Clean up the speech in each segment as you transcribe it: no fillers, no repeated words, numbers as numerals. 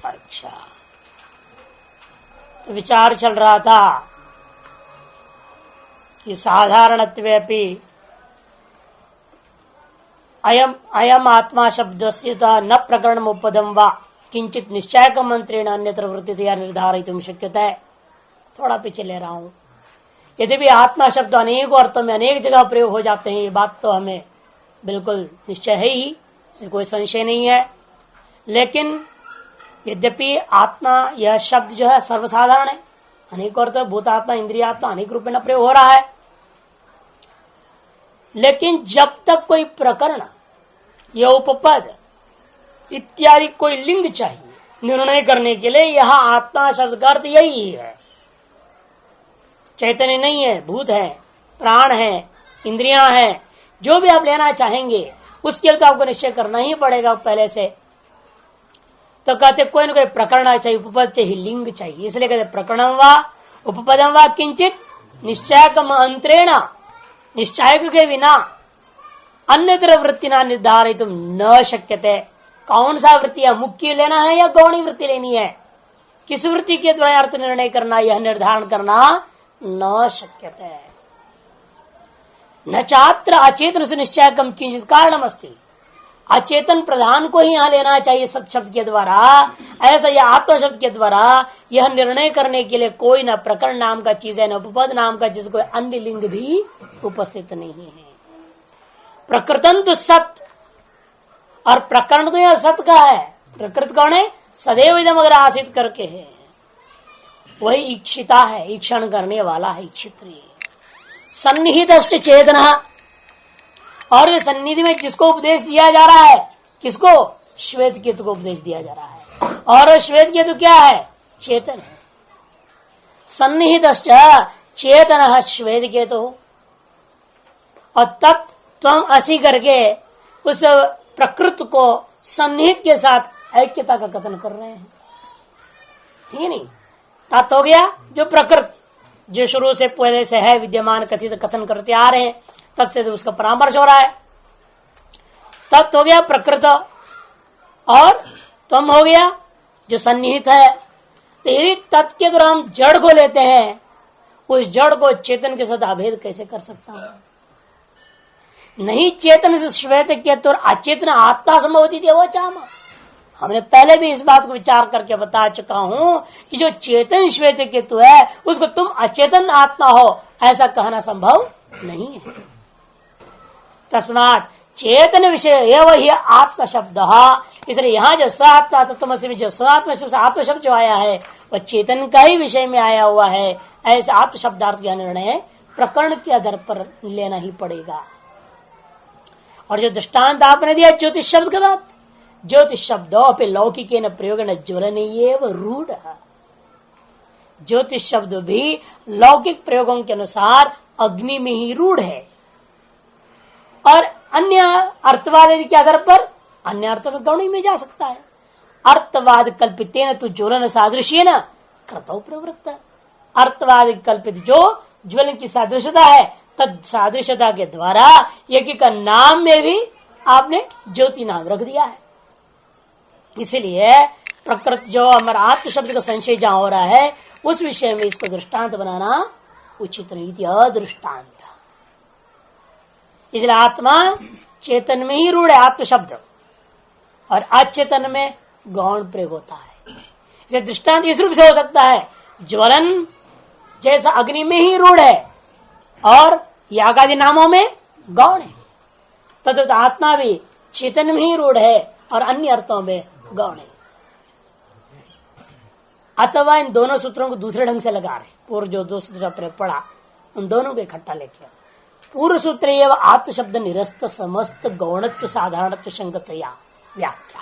अच्छा, तो विचार चल रहा था कि साधारणत्वेपि अयम अयम आत्मा शब्दस्य न प्रकरणम उपपदम वा किंचित निश्चयक मंत्रेण अन्यत्र वृत्तितया निर्धारितुं शक्यते है। थोड़ा पीछे ले रहा हूं। यदि भी आत्मा शब्द अनेक अर्थों में अनेक जगह प्रयोग हो जाते हैं, ये बात तो हमें बिल्कुल निश्चय है ही, इसमें कोई संशय नहीं है। लेकिन यद्यपि आत्मा यह शब्द जो है सर्वसाधारण है, अनेक अर्थों भूतात्मा इंद्रियात्मा अनेक रूप में प्रयोग हो रहा है। लेकिन जब तक कोई प्रकरण या उपपद इत्यादि कोई लिंग चाहिए निर्णय करने के लिए, यहां आत्मा शब्द का अर्थ यही है। चैतन्य नहीं है, भूत है, प्राण है, इंद्रियां हैं, जो भी आप लेना चाहेंगे उसके लिए तो आपको निश्चय करना ही पड़ेगा पहले से। तो कहते कोई न कोई प्रकरण चाहिए, उपपद चाहिए, लिंग चाहिए, इसलिए कहते प्रकरणम वा उपपदम वा किंचित निश्चयकम अंतरेण, निश्चयक के बिना अन्यत्र वृत्तिना निर्धारित न शक्यते। कौन सा वृत्ति है, मुख्य लेना है या गौणी वृत्ति लेनी है, किस वृत्ति के द्वारा अर्थ निर्णय करना, यह निर्धारण करना न शक्यते। न चात्र अचेतन से निश्चयकम किंचित कारणम अस्ति। अचेतन प्रधान को ही यहां लेना चाहिए सत शब्द के द्वारा, ऐसा यह आत्मा शब्द के द्वारा यह निर्णय करने के लिए कोई न प्रकरण नाम का चीज है, न उपपद नाम का चीज, कोई अन्य लिंग भी उपस्थित नहीं है। प्रकृतन तो सत, और प्रकरण तो यह सत का है। प्रकृत कौन है, सदैव इदम अगर आसित करके है, वही इच्छिता है, ईक्षण करने वाला है, इच्छित्री। सन्निहित चेतना, और ये सन्निधि में जिसको उपदेश दिया जा रहा है, किसको, श्वेत केतु को उपदेश दिया जा रहा है। और श्वेत केतु क्या है, चेतन है। सन्निहित चेतन श्वेत केतु, और तत्त्वम असी करके उस प्रकृत को सन्निहित के साथ ऐक्यता का कथन कर रहे हैं। ठीक है नहीं, तत् हो गया जो प्रकृत, जो शुरू से पहले से है विद्यमान, कथित कथन करते आ रहे हैं, तत् से उसका परामर्श हो रहा है। तत् हो गया प्रकृत, और त्वम हो गया जो सन्निहित है। तो यदि तत् के द्वारा हम जड़ को लेते हैं, उस जड़ को चेतन के साथ अभेद कैसे कर सकता हूं। नहीं चेतन से श्वेत केतु और अचेतन आत्मा संभवती थी वो चाम। हमने पहले भी इस बात को विचार करके बता चुका हूं कि जो चेतन श्वेत केतु है उसको तुम अचेतन आत्मा हो, ऐसा कहना संभव नहीं है। तस्मात् चेतन विषय एवं ही आत्म शब्द, इसलिए यहाँ जो स आत्मा तत्वमसि में जो स आत्म शब्द, आत्म शब्द जो आया है वह चेतन का ही विषय में आया हुआ है। ऐसे आत्म शब्दार्थ का निर्णय प्रकरण के आधार पर लेना ही पड़ेगा। और जो दृष्टांत आपने दिया ज्योतिष शब्द का बात, ज्योतिष शब्दों पे लौकिक न प्रयोग न ज्वलन रूढ़, ज्योतिष शब्द भी लौकिक प्रयोगों के अनुसार अग्नि में ही रूढ़ है। और अन्य अर्थवाद के आधार पर अन्य अर्थों में गौणी में जा सकता है। अर्थवाद कल्पितेन तो ज्वलन सादृश्य न कृतौ प्रवृत्त, अर्थवाद कल्पित जो ज्वलन की सादृश्यता है, तद सादृश्यता के द्वारा यज्ञ का नाम में भी आपने ज्योति नाम रख दिया है। इसलिए प्रकृति जो हमारा आत्म शब्द का संशय जहां हो रहा है, उस विषय में इसको दृष्टांत बनाना उचित नहीं, अदृष्टांत। इसलिए आत्मा चेतन में ही रूढ़ है आत्म शब्द, और अचेतन में गौण प्रयोग होता है। इसे दृष्टांत इस रूप से हो सकता है, ज्वलन जैसा अग्नि में ही रूढ़ है और याग आदि नामों में गौण है, तथा आत्मा भी चेतन में ही रूढ़ है और अन्य अर्थों में गौण है। अथवा इन दोनों सूत्रों को दूसरे ढंग से लगा रहे, पूर्व जो दो सूत्र आपने पढ़ा उन दोनों को इकट्ठा लेके, पूर्व सूत्र एवं आत्म शब्द निरस्त समस्त गौणत्व साधारणत्व संगतया व्याख्या।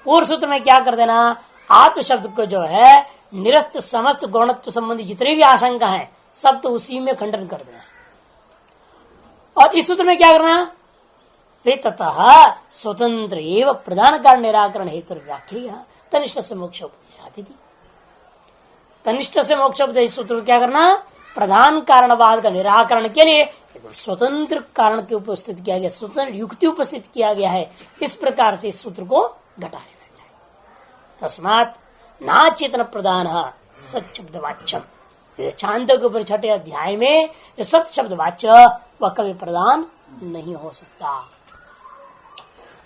पूर्व सूत्र में क्या कर देना, आत्म शब्द को जो है निरस्त समस्त गौणत्व संबंधी जितनी भी आशंका है सब तो उसी में खंडन कर देना। और इस सूत्र में क्या करना, वे ततः स्वतंत्र एवं प्रधान कारण निराकरण हेतु व्याख्या तनिष्ठ से मोक्ष उपदेश। तनिष्ठ से मोक्ष उपदेश सूत्र में क्या करना, प्रधान कारणवाद का निराकरण के लिए स्वतंत्र कारण के उपस्थित किया गया, स्वतंत्र युक्ति उपस्थित किया गया है। इस प्रकार से इस सूत्र को घटा लेना चाहिए। तस्मात् ना चेतन प्रदान सत शब्द वाच्यम, छांदोग्य के ऊपर छठे अध्याय में सत शब्द वाच्य वह कभी प्रदान नहीं हो सकता।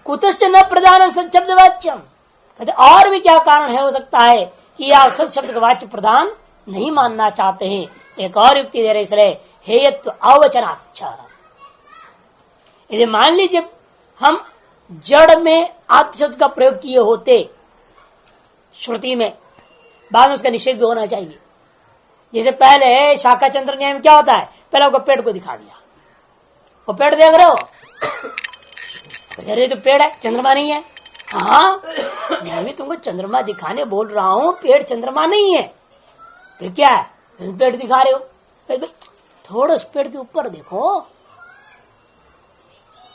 कुतश्च न प्रदान सत शब्द वाच्यम, और भी क्या कारण है हो सकता है कि आप सत शब्द का वाच्य प्रदान नहीं मानना चाहते हैं। एक और युक्ति दे रहे इसलिए हेयत्व अवचनाच्छ, यदि मान लीजिए हम जड़ में आत्म शब्द का प्रयोग किए होते श्रुति में, बाद में उसका निषेध भी होना चाहिए। जैसे पहले शाखा चंद्र न्याय में क्या होता है, पहले आपको पेड़ को दिखा दिया, वो पेड़ देख रहे हो, अरे तो पेड़ है, चंद्रमा नहीं है। हाँ मैं भी तुमको चंद्रमा दिखाने बोल रहा हूं, पेड़ चंद्रमा नहीं है, फिर क्या है, पेड़ दिखा रहे हो। फिर थोड़ा उस पेड़ के ऊपर देखो,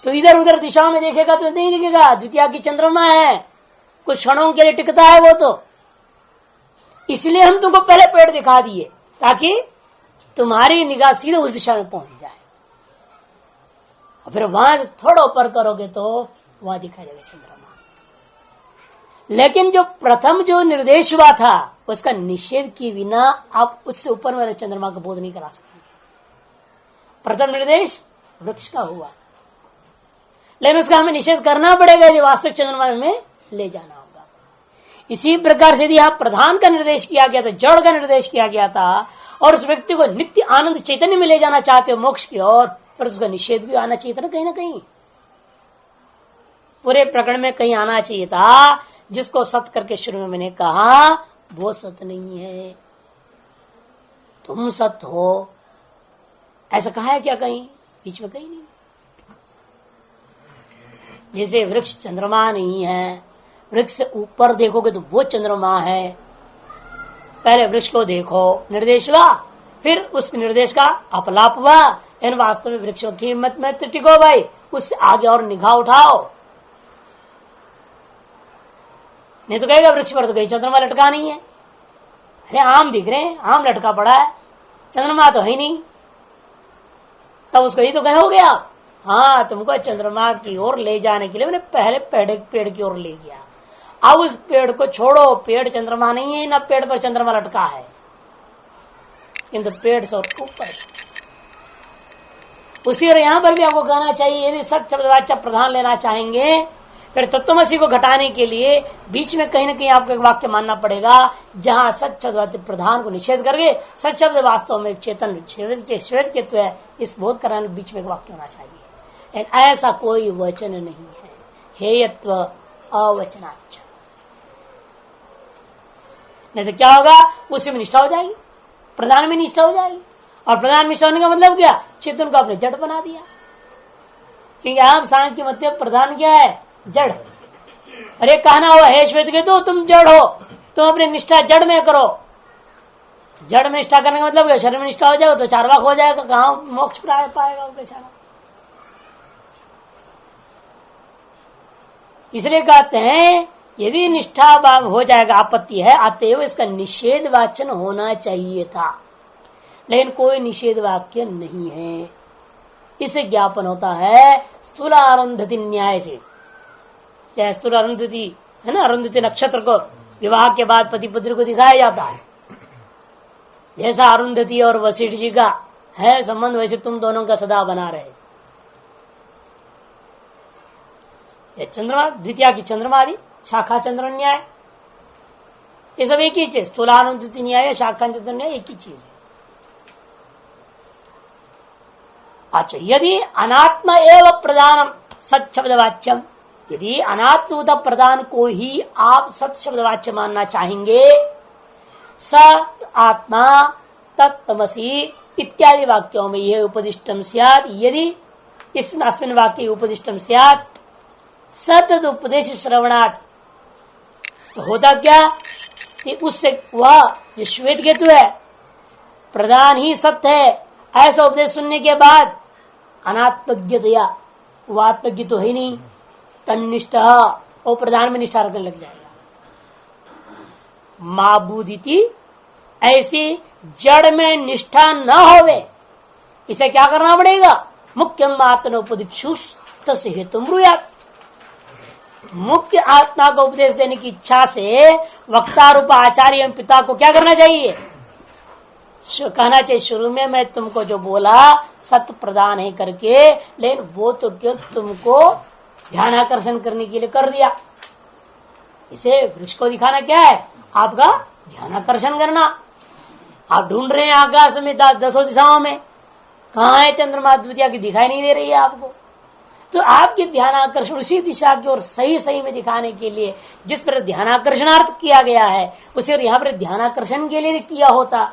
तो इधर उधर दिशा में देखेगा तो नहीं दिखेगा, द्वितीया की चंद्रमा है, कुछ क्षणों के लिए टिकता है वो, तो इसलिए हम तुमको पहले पेड़ दिखा दिए ताकि तुम्हारी निगाह सीधे उस दिशा में पहुंच जाए, और फिर वहां से थोड़ा ऊपर करोगे तो वहां दिखाई देगा चंद्रमा। लेकिन जो प्रथम जो निर्देश हुआ था उसका निषेध किए बिना आप उससे ऊपर वाले चंद्रमा का बोध नहीं करा सकेंगे। प्रथम निर्देश वृक्ष का हुआ, लेकिन उसका हमें निषेध करना पड़ेगा यदि वास्तविक चंद्रमा में ले जाना होगा। इसी प्रकार से यदि यहाँ प्रधान का निर्देश किया गया था, जड़ का निर्देश किया गया था, और उस व्यक्ति को नित्य आनंद चैतन्य में ले जाना चाहते हो मोक्ष की ओर, फिर उसका निषेध भी आना चाहिए था ना कहीं। पूरे प्रकरण में कहीं आना चाहिए था, जिसको सत करके शुरू में मैंने कहा वो सत नहीं है, तुम सत हो, ऐसा कहा है क्या कहीं? बीच में कहीं नहीं। जैसे वृक्ष चंद्रमा नहीं है, वृक्ष से ऊपर देखोगे तो वो चंद्रमा है, पहले वृक्ष को देखो, निर्देश हुआ, फिर उस निर्देश का अपलाप हुआ। इन वास्तव में वृक्षों की हिम्मत में टिको भाई, उससे आगे और निगाह उठाओ, नहीं तो कहेगा वृक्ष पर तो कहीं चंद्रमा लटका नहीं है। अरे आम दिख रहे हैं, आम लटका पड़ा है, चंद्रमा तो है नहीं, तब उसको ही तो कहोगे आप। हाँ तुमको चंद्रमा की ओर ले जाने के लिए मैंने पहले पेड़ की ओर ले गया, अब उस पेड़ को छोड़ो, पेड़ चंद्रमा नहीं है, ना पेड़ पर चंद्रमा लटका है, किंतु पेड़ से ऊपर। उसी और यहां पर भी आपको कहना चाहिए, यदि सत शब्द वाच्य प्रधान लेना चाहेंगे फिर तत्वमसी को घटाने के लिए बीच में कहीं ना कहीं आपको एक वाक्य मानना पड़ेगा, जहां सत शब्द वाच्य प्रधान को निषेध करके सत शब्द वास्तव में चेतन श्वेत केतु है, इस बोध कराने बीच में एक वाक्य होना चाहिए। ऐसा कोई वचन नहीं है, हेयत्व अवचनाच्छ। नहीं तो क्या होगा, उसी में निष्ठा हो जाएगी, प्रधान में निष्ठा हो जाएगी, और प्रधान में निष्ठा होने का मतलब क्या, चेतन को आपने जड़ बना दिया। क्योंकि आप सांख्य के मतलब प्रधान क्या है, जड़। अरे कहना हुआ है श्वेत के तो तुम जड़ हो, तुम अपनी निष्ठा जड़ में करो। जड़ में निष्ठा करने का मतलब क्या, शरीर में निष्ठा हो जाएगा तो चारवाक हो जाएगा, कहाँ मोक्ष पाएगा बेचारा। इसलिए कहते हैं यदि निष्ठा हो जाएगा आपत्ति है, अतएव इसका निषेध वाचन होना चाहिए था, लेकिन कोई निषेध वाक्य नहीं है। इसे ज्ञापन होता है स्थूल अरुंधति न्याय से। चाहे स्थूल अरुंधति है ना, अरुंधति नक्षत्र को विवाह के बाद पति पुत्र को दिखाया जाता है, जैसा अरुंधति और वशिष्ठ जी का है संबंध, वैसे तुम दोनों का सदा बना रहे। ये चंद्रमा, द्वितीया की चंद्रमा आदि, शाखा चंद्र न्याय, ये सब एक ही चीज, स्थूलानुदित न्याय, शाखा चंद्र न्याय एक ही चीज है। अच्छा, यदि अनात्म एवं प्रधानम सत शब्द वाच्यम, यदि अनात्मत प्रधान को ही आप सत शब्द वाच्य मानना चाहेंगे, सत आत्मा तत्तमसी इत्यादि वाक्यों में यह उपदिष्टम स्यात्, यदि अस्मिन् वाक्य उपदिष्टम स्यात् सतत उपदेश श्रवणार्थ, तो होता क्या कि उससे वह जो श्वेत केतु है प्रधान ही सत्य है, ऐसा उपदेश सुनने के बाद अनात्मज्ञतया, वो आत्मज्ञ तो है नहीं, तन्निष्ठ वो प्रधान में निष्ठा रखने लग जाएगा। माबूदिति, ऐसी जड़ में निष्ठा न होवे, इसे क्या करना पड़ेगा, मुख्यम आत्मनोपदिक्षुष तस्य हेतु ब्रूयात्। मुख्य आत्मा को उपदेश देने की इच्छा से वक्ता रूप आचार्य एवं पिता को क्या करना चाहिए? कहना चाहिए शुरू में मैं तुमको जो बोला सत्य प्रदान है करके, लेकिन वो तो क्यों तुमको ध्यान आकर्षण करने के लिए कर दिया। इसे वृक्ष को दिखाना क्या है? आपका ध्यान आकर्षण करना। आप ढूंढ रहे हैं आकाश में 10 दिशाओं में, कहाँ है चंद्रमा द्वितीया की, दिखाई नहीं दे रही है आपको। तो आपके ध्यान आकर्षण उसी दिशा की ओर सही सही में दिखाने के लिए जिस पर ध्यान आकर्षणार्थ किया गया है, उसे यहाँ पर ध्यान आकर्षण के लिए किया होता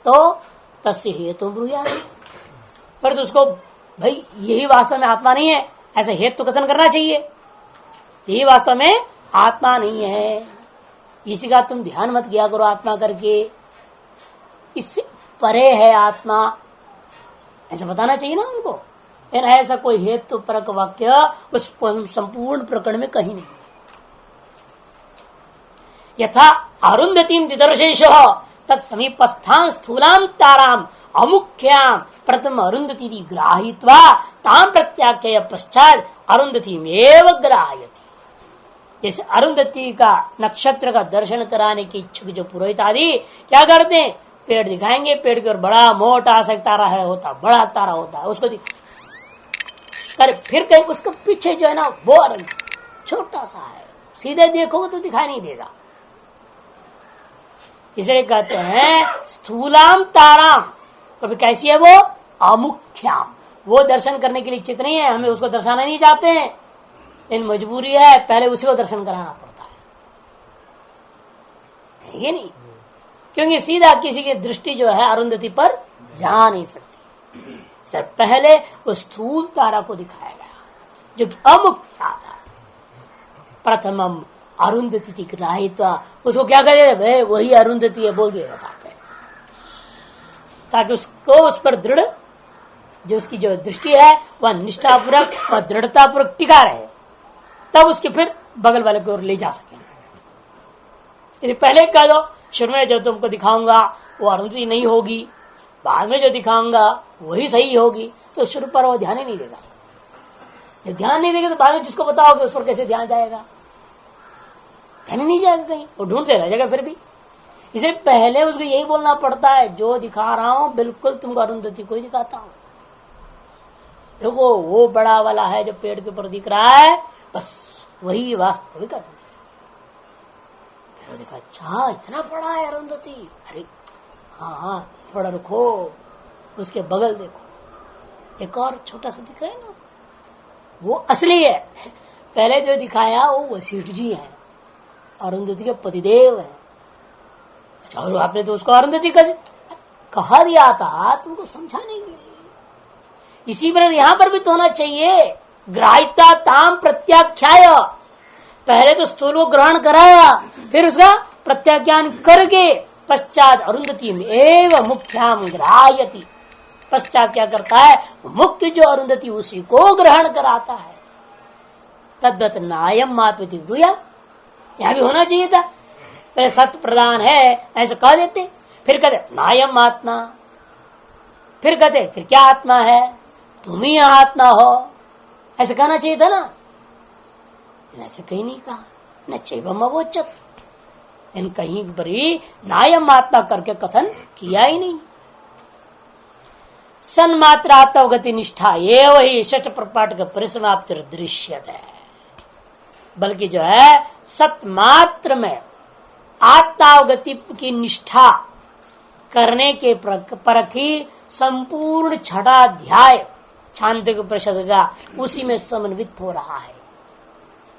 तो तस्य हेतु ब्रूयात्। पर तो उसको भाई यही वास्तव में आत्मा नहीं है ऐसा हेतु कथन करना चाहिए। यही वास्तव में आत्मा नहीं है, इसी का तुम ध्यान मत किया करो आत्मा करके, इससे परे है आत्मा, ऐसा बताना चाहिए ना उनको। ऐसा कोई हेतु परक वाक्य उस संपूर्ण प्रकरण में कहीं नहीं। यथा अरुंधतीम दिदर्शेश तत्समीपस्थान स्थूलाम ताराम अमुख्याम प्रथम अरुंधति ग्राहित्वा ताम प्रत्याख्य पश्चात अरुंधतीम एव ग्राह्यति। जैसे अरुंधति का नक्षत्र का दर्शन कराने की इच्छुक जो पुरोहित आदि क्या करते हैं, पेड़ दिखाएंगे, पेड़ के ऊपर बड़ा मोटा सा तारा है होता, बड़ा तारा होता है, उसको कर फिर कहीं उसके पीछे जो है ना वो अरुंधति छोटा सा है, सीधे देखोगे तो दिखाई नहीं देगा। इसलिए कहते हैं स्थूलाम ताराम, कभी कैसी है वो अमुख्याम, वो दर्शन करने के लिए इच्छित नहीं है, हमें उसको दर्शाना नहीं चाहते हैं, लेकिन मजबूरी है पहले उसी को दर्शन कराना पड़ता है ये नहीं, क्योंकि सीधा किसी की दृष्टि जो है अरुंधति पर जा नहीं सकती। सर पहले वो स्थूल तारा को दिखाया गया जो कि अमुख्या था। प्रथमम अरुंधति ग्राहित्वा, उसको क्या करे भाई वही अरुंधति है बोल दिया था, ताकि उसको उस पर दृढ़ जो उसकी जो दृष्टि है वह निष्ठापूर्वक और दृढ़तापूर्वक टिका रहे, तब उसके फिर बगल वाले की ओर ले जा सके। यदि पहले कह दो शुरू में जो तुमको दिखाऊंगा वो अरुंधति नहीं होगी, बाद में जो दिखाऊंगा वही सही होगी, तो शुरू पर वो ध्यान ही नहीं देगा। जब ध्यान नहीं देगा तो बाद में जिसको बताओगे उस पर कैसे ध्यान जाएगा, ध्यान नहीं जाएगा, कहीं वो ढूंढते रह जाएगा फिर भी। इसे पहले उसको यही बोलना पड़ता है जो दिखा रहा हूं बिल्कुल तुमको अरुंधति को ही दिखाता हूं, देखो वो बड़ा वाला है जो पेड़ के ऊपर दिख रहा है, बस वही वास्तविक अरुंधति। फिर देखा अच्छा इतना बड़ा है अरुंधति, अरे हाँ हाँ थोड़ा रुको, उसके बगल देखो एक और छोटा सा दिख रहा है ना, वो असली है। पहले जो दिखाया वो वशिष्ठ जी है, अरुंधति के पतिदेव है। अच्छा और आपने तो उसको अरुंधति कहा दिया था तुमको समझाने के लिए। इसी प्रकार यहां पर भी तो होना चाहिए ग्राह्यता ताम प्रत्याख्याय, पहले तो स्थूल को ग्रहण कराया, फिर उसका प्रत्याख्यान करके पश्चात अरुंधति में एवं मुख्याम ग्राह्यति, पश्चात क्या करता है मुख्य जो अरुंधति उसी को ग्रहण कराता है। तद्वत नायम मात्मति ब्रूयात्, यहां भी होना चाहिए था, पहले सत्य प्रदान है ऐसे कह देते, फिर कहते नायम आत्मा, फिर कहते फिर क्या आत्मा है, तुम ही यहां आत्मा हो, ऐसे कहना चाहिए था ना, ऐसे कहीं नहीं कहा, न चैवम अवोचत, इन कहीं पर ही नायम आत्मा करके कथन किया ही नहीं। सन्मात्रात्मगति निष्ठा ये वही षट प्रपाठ का परिसमाप्ति दृश्य है, बल्कि जो है सतमात्र में आत्मावगति की निष्ठा करने के परख ही संपूर्ण छठा अध्याय छांदोग्य उपनिषद का उसी में समन्वित हो रहा है।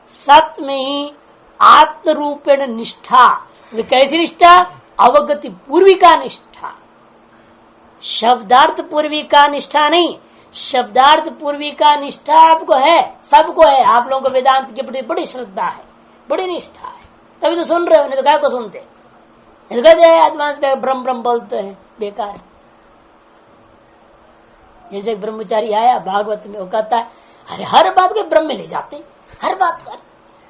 सत्य में ही आत्म रूपेण निष्ठा, कैसी निष्ठा, अवगति पूर्विका निष्ठा, शब्दार्थ पूर्विका निष्ठा नहीं, शब्दार्थ पूर्विका निष्ठा आपको है, सबको है। आप लोगों को वेदांत के प्रति बड़ी श्रद्धा है, बड़ी निष्ठा है, तभी तो सुन रहे हो, नहीं तो क्या को सुनते, कहते ब्रह्म ब्रह्म बोलते हैं बेकार। जैसे एक ब्रह्मचारी आया भागवत में, वो कहता है अरे हर बात को ब्रह्म में ले जाते, हर बात कर,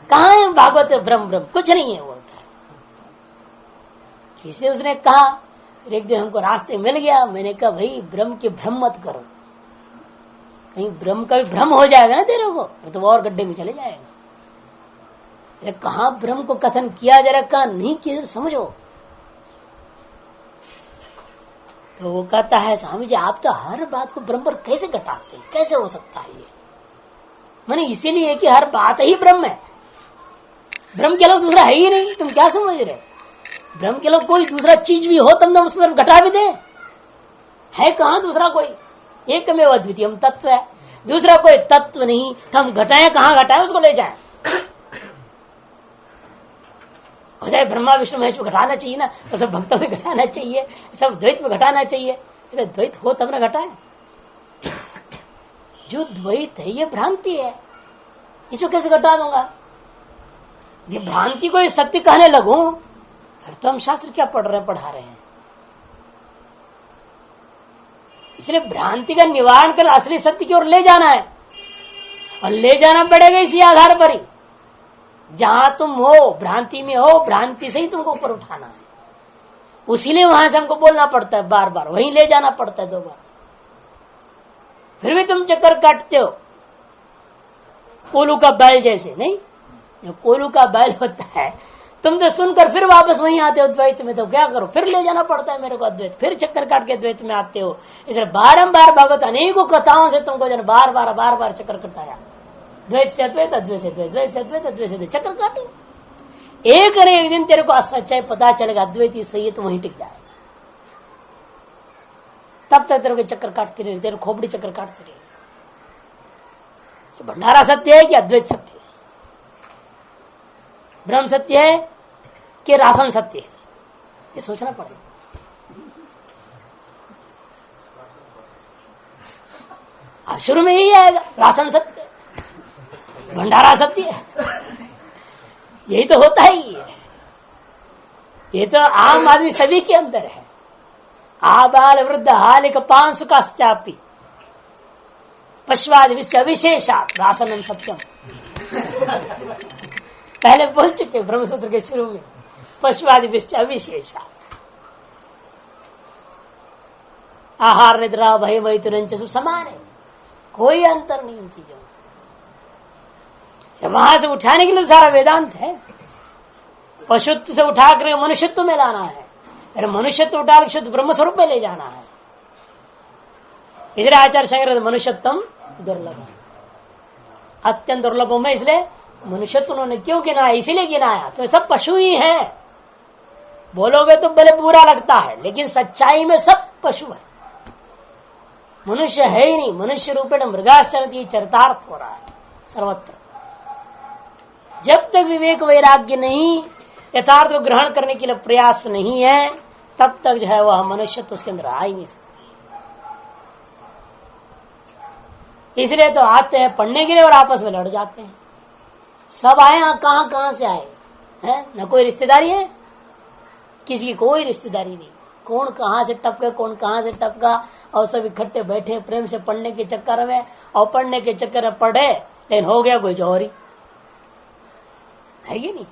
कहाँ है भागवत ब्रह्म ब्रह्म, कुछ नहीं है बोलता है। किसे उसने कहा, एक दिन हमको रास्ते मिल गया, मैंने कहा भाई ब्रह्म के भ्रम मत करो, कहीं ब्रह्म का भी भ्रम हो जाएगा ना तेरे को, तो वो और गड्ढे में चले जाएगा। कहा ब्रह्म को कथन किया जा रहा, कहा नहीं किया, समझो। तो वो कहता है स्वामी जी आप तो हर बात को ब्रह्म पर कैसे घटाते हैं, कैसे हो सकता है ये? माने इसीलिए कि हर बात ही ब्रह्म है, ब्रह्म के अलावा दूसरा है ही नहीं। तुम क्या समझ रहे? ब्रह्म के अलावा कोई दूसरा चीज भी हो तब ना उस तरफ घटा भी दे, है कहां दूसरा कोई? एकमेव अद्वितीय तत्व है, दूसरा कोई तत्व नहीं। तो हम घटाएं कहां? घटाएं उसको ले जाए। उदय ब्रह्मा विष्णु महेश में घटाना चाहिए ना, तो सब भक्तों में घटाना चाहिए, सब द्वैत में घटाना चाहिए। द्वैत हो तब ना घटाए। जो द्वैत है ये भ्रांति है, इसको कैसे घटा दूंगा? ये भ्रांति को सत्य कहने लगूं फिर तो हम शास्त्र क्या पढ़ रहे हैं, पढ़ा रहे हैं। इसलिए भ्रांति का निवारण कर असली सत्य की ओर ले जाना है, और ले जाना पड़ेगा इसी आधार पर ही। जहां तुम हो भ्रांति में हो, भ्रांति से ही तुमको ऊपर उठाना है। उसीलिए वहां से हमको बोलना पड़ता है, बार बार वहीं ले जाना पड़ता है 2 बार। फिर भी तुम चक्कर काटते हो कोलू का बैल जैसे। नहीं, जो कोलू का बैल होता है, तुम तो सुनकर फिर वापस वहीं आते हो द्वैत में। तो क्या करो, फिर ले जाना पड़ता है मेरे को अद्वैत, फिर चक्कर काट के द्वैत में आते हो। इसलिए बारंबार भगवत अनेकों कथाओं से तुमको जन बार बार चक्कर कटाया, द्वैत से अद्वैत, अद्वैत से द्वैत, द्वैत से अद्वैत, अद्वैत से द्वैत, चक्कर काटो। एक न एक दिन तेरे को सच्चाई पता चलेगा, अद्वैत ही सही है, तो वहीं टिक जाए। तब तक तेरे को चक्कर काटती रही, तेरे खोपड़ी चक्कर काटती रही। तो भंडारा सत्य है कि अद्वैत सत्य है? ब्रह्म सत्य है कि राशन सत्य है? ये सोचना पड़ेगा। अब शुरू में यही आएगा, राशन सत्य, भंडारा सत्य है। यही तो होता ही है। ये तो आम आदमी सभी के अंदर है। आबाल वृद्ध हालिक पांसु काश्चापि पश्वादि विश्व विशेषात रासनम सत्यम। पहले बोल चुके ब्रह्मसूत्र के शुरू में, पश्वादि विश्व विशेषात। आहार निद्रा भय वैतुरंच सब समान है, कोई अंतर नहीं इन चीजों में। वहां से उठाने के लिए सारा वेदांत है। पशुत्व से उठाकर मनुष्यत्व में लाना है, फिर मनुष्यत्व उठा के शुद्ध ब्रह्म स्वरूप में ले जाना है। इसलिए आचार्य शंकर मनुष्यत्व दुर्लभ, अत्यंत दुर्लभ में। इसलिए मनुष्यत्व उन्होंने क्यों गिनाया? इसीलिए गिनाया क्योंकि सब पशु ही हैं। बोलोगे तो भले बुरा लगता है, लेकिन सच्चाई में सब पशु है, मनुष्य है ही नहीं। मनुष्य रूपेण मृगाश्चरति चरितार्थ हो रहा है सर्वत्र। जब तक विवेक वैराग्य नहीं, यथार्थ को ग्रहण करने के लिए प्रयास नहीं है, तब तक जो है वह मनुष्य तो उसके अंदर आ ही नहीं सकती। इसलिए तो आते हैं पढ़ने के लिए और आपस में लड़ जाते हैं। सब आए, कहां से आए हैं? न कोई रिश्तेदारी है, किसी की कोई रिश्तेदारी नहीं। कौन कहां से टपके, कौन कहां से टपका, और सब इकट्ठे बैठे प्रेम से पढ़ने के चक्कर में, और पढ़ने के चक्कर में पढ़े, लेकिन हो गया कोई जौहरी, है कि नहीं?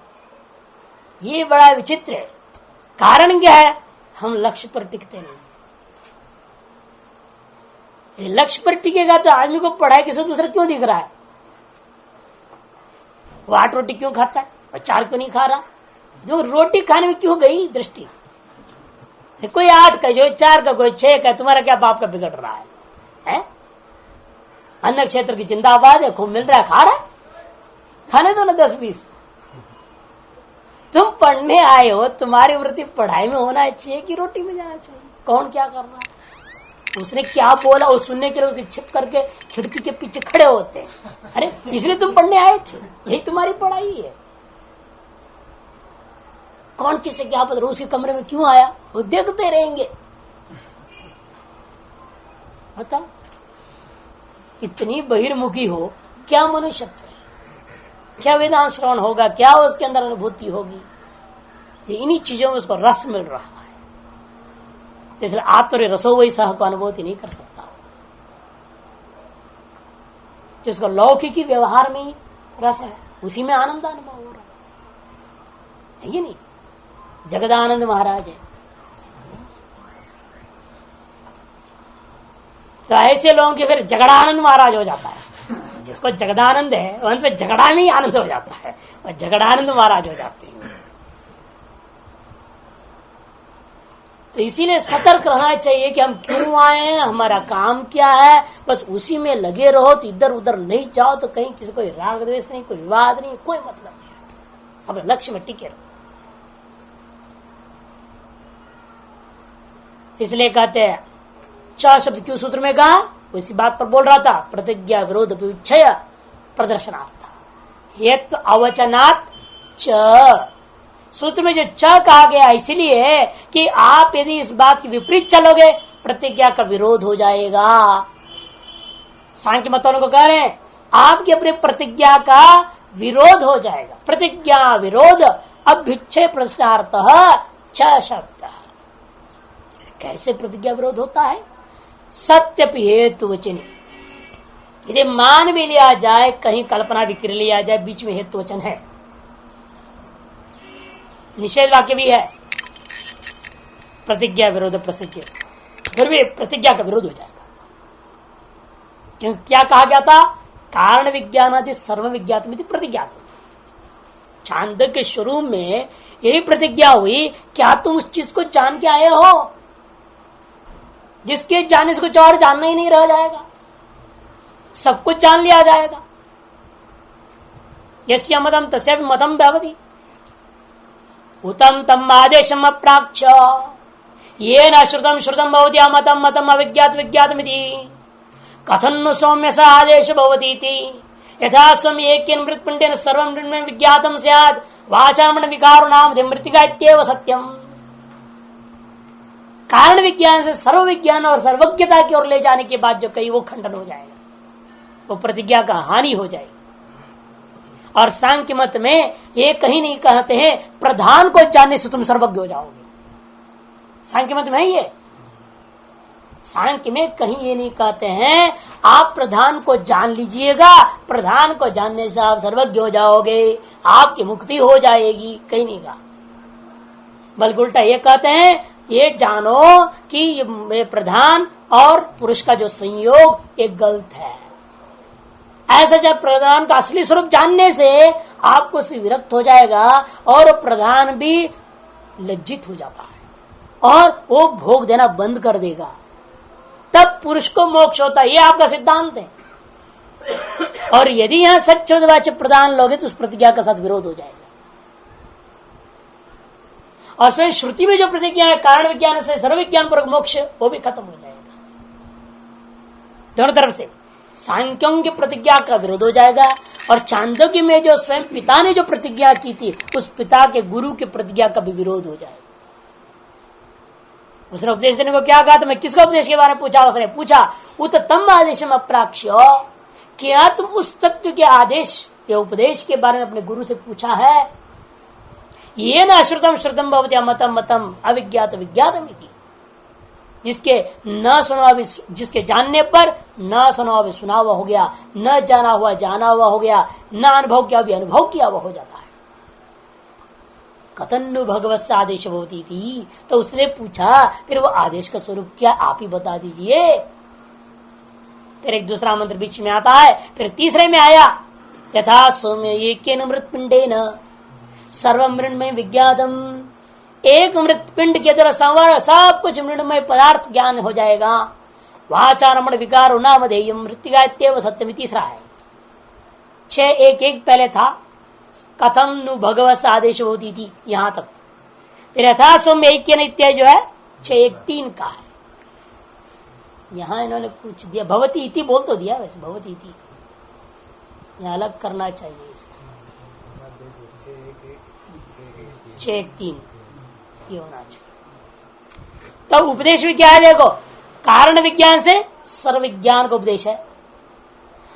ये बड़ा विचित्र है। कारण क्या है? हम लक्ष्य पर टिकते नहीं। लक्ष्य पर टिकेगा तो आदमी को पढ़ाई के साथ दूसरा क्यों दिख रहा है? वो 8 रोटी क्यों खाता है और 4 क्यों नहीं खा रहा? जो रोटी खाने में क्यों गई दृष्टि? कोई 8 का, जो 4 का, कोई 6 का, तुम्हारा क्या बाप का बिगड़ रहा है? अन्न क्षेत्र की जिंदाबाद है, खूब मिल रहा है, खा रहा है, खाने दो ना 10-20। तुम पढ़ने आए हो, तुम्हारी वृत्ति पढ़ाई में होना चाहिए कि रोटी में जाना चाहिए? कौन क्या कर रहा है? उसने क्या बोला वो सुनने के लिए उसके छिप करके खिड़की के पीछे खड़े होते हैं। अरे इसलिए तुम पढ़ने आए थे, यही तुम्हारी पढ़ाई है। कौन किसे क्या पता उसके कमरे में क्यों आया, वो देखते रहेंगे। बताओ, इतनी बहिर्मुखी हो, क्या मनुष्यत्व है? क्या वेदांत श्रवण होगा? क्या उसके अंदर अनुभूति होगी? इन्हीं चीजों में उसको रस मिल रहा है। इसलिए आत्म रसो वही सह को अनुभूति नहीं कर सकता। जिसको लौकिकी व्यवहार में रस है, उसी में आनंद अनुभव हो रहा है ये नहीं? जगदानंद महाराज है, तो ऐसे लोगों के फिर झगड़ानंद महाराज हो जाता है। जिसको जगदानंद है अंत में झगड़ा में ही आनंद हो जाता है और झगड़ानंद महाराज हो जाते हैं। तो इसीलिए सतर्क रहना चाहिए कि हम क्यों आए हैं, हमारा काम क्या है, बस उसी में लगे रहो। तो इधर उधर नहीं जाओ तो कहीं किसी कोई राग द्वेष नहीं, कोई विवाद नहीं, कोई मतलब नहीं, अपने लक्ष्य में टिके रहो। इसलिए कहते हैं 4 शब्द क्यों सूत्र में कहा, इसी बात पर बोल रहा था। प्रतिज्ञा विरोध विक्षय प्रदर्शनार्थ हेतु अवचनात् च। सूत्र में जो च कहा गया इसलिए कि आप यदि इस बात के विपरीत चलोगे प्रतिज्ञा का विरोध हो जाएगा। सांख्य मत वालों को कह रहे हैं आपकी अपने प्रतिज्ञा का विरोध हो जाएगा। प्रतिज्ञा विरोध अभिक्षय प्रश्नार्थ च शब्द। कैसे प्रतिज्ञा विरोध होता है? सत्यपि हेतु वचन, यदि मान भी लिया जाए, कहीं कल्पना भी कर लिया जाए, बीच में हेतु वचन है, निषेध वाक्य भी है, प्रतिज्ञा विरोध प्रसिद्ध, फिर भी प्रतिज्ञा का विरोध हो जाएगा। क्योंकि क्या कहा गया था? कारण विज्ञानादि सर्व विज्ञात में प्रतिज्ञा। छांदोग्य के शुरू में यही प्रतिज्ञा हुई, क्या तुम उस चीज को जान के आए हो जिसके जानने से कुछ और जानना ही नहीं रह जाएगा, सब कुछ जान लिया जाएगा। यस्य मतम तस्य मतम भवति उतम तम आदेशम अप्राक्ष ये न श्रुतम श्रुतम भवति अमतम मतम अविज्ञात विज्ञातमिति कथन सौम्य स आदेश भवति यथा स्वम एकेन मृत्पिंडेन सर्वं विज्ञातम स्यात् वाचामण विकारो नाम मृत्तिका इत्येव सत्यम। कारण विज्ञान से सर्व विज्ञान और सर्वज्ञता की ओर ले जाने के बाद जो कहीं वो खंडन हो जाएगा, वो प्रतिज्ञा का हानि हो जाएगी। और सांख्य मत में ये कहीं नहीं कहते हैं प्रधान को जानने से तुम सर्वज्ञ हो जाओगे। सांख्य मत में है ये, सांख्य में कहीं ये नहीं कहते हैं आप प्रधान को जान लीजिएगा, प्रधान को जानने से आप सर्वज्ञ हो जाओगे, आपकी मुक्ति हो जाएगी, कहीं नहीं कहा। बल्कि उल्टा ये कहते हैं ये जानो कि ये प्रधान और पुरुष का जो संयोग एक गलत है। ऐसा जब प्रधान का असली स्वरूप जानने से आपको से विरक्त हो जाएगा और प्रधान भी लज्जित हो जाता है और वो भोग देना बंद कर देगा, तब पुरुष को मोक्ष होता है। ये आपका सिद्धांत है। और यदि यहां सच्चोदवाच्य प्रधान लोगे तो उस प्रतिज्ञा का साथ विरोध हो जाएगा। और स्वयं श्रुति में जो प्रतिज्ञा है कारण विज्ञान से सर्व विज्ञान पूर्वक मोक्ष, वो भी खत्म हो जाएगा। दोनों तरफ से सांख्यों की प्रतिज्ञा का विरोध हो जाएगा और चांदोग्य में जो स्वयं पिता ने जो प्रतिज्ञा की थी उस पिता के गुरु की प्रतिज्ञा का भी विरोध हो जाएगा। उसने उपदेश देने को क्या कहा? तो मैं किसका उपदेश के बारे में पूछा? उसने पूछा उत्तम आदेशम अप्राक्ष्य, क्या तुम उस तत्व के आदेश या उपदेश के बारे में अपने गुरु से पूछा है? ये न श्रुतम श्रुतम भवति अमतम मतम अविज्ञात विज्ञातम इति, जिसके न सुना भी, जिसके जानने पर न सुना भी सुना हुआ हो गया, न जाना हुआ जाना हुआ हो गया, न अनुभव किया भी अनुभव किया हुआ हो जाता है। कथनु भगवत आदेश होती थी, तो उसने पूछा फिर वो आदेश का स्वरूप क्या, आप ही बता दीजिए। फिर एक दूसरा मंत्र बीच में आता है, फिर तीसरे में आया यथा सौम्य एकेन मृत्पिंडेन सर्व मृण्मय विज्ञातम, एक मृत पिंड के द्वारा संवर सब कुछ मृण्मय पदार्थ ज्ञान हो जाएगा। वाचारमण विकारो नामधेयम मृत्तिका इत्येव सत्यम। तीसरा है 6:1:1 पहले था कथम नु भगवत आदेश होती थी यहां तक। फिर यथा सौम्य ऐक्य नित्य जो है 6:1:3 का है। यहां इन्होंने पूछ दिया भवती इति, बोल तो दिया वैसे भवती इति, यहां अलग करना चाहिए इसको। 6:1:3 ये होना चाहिए। तो उपदेश भी क्या है? देखो कारण विज्ञान से सर्व विज्ञान का उपदेश है,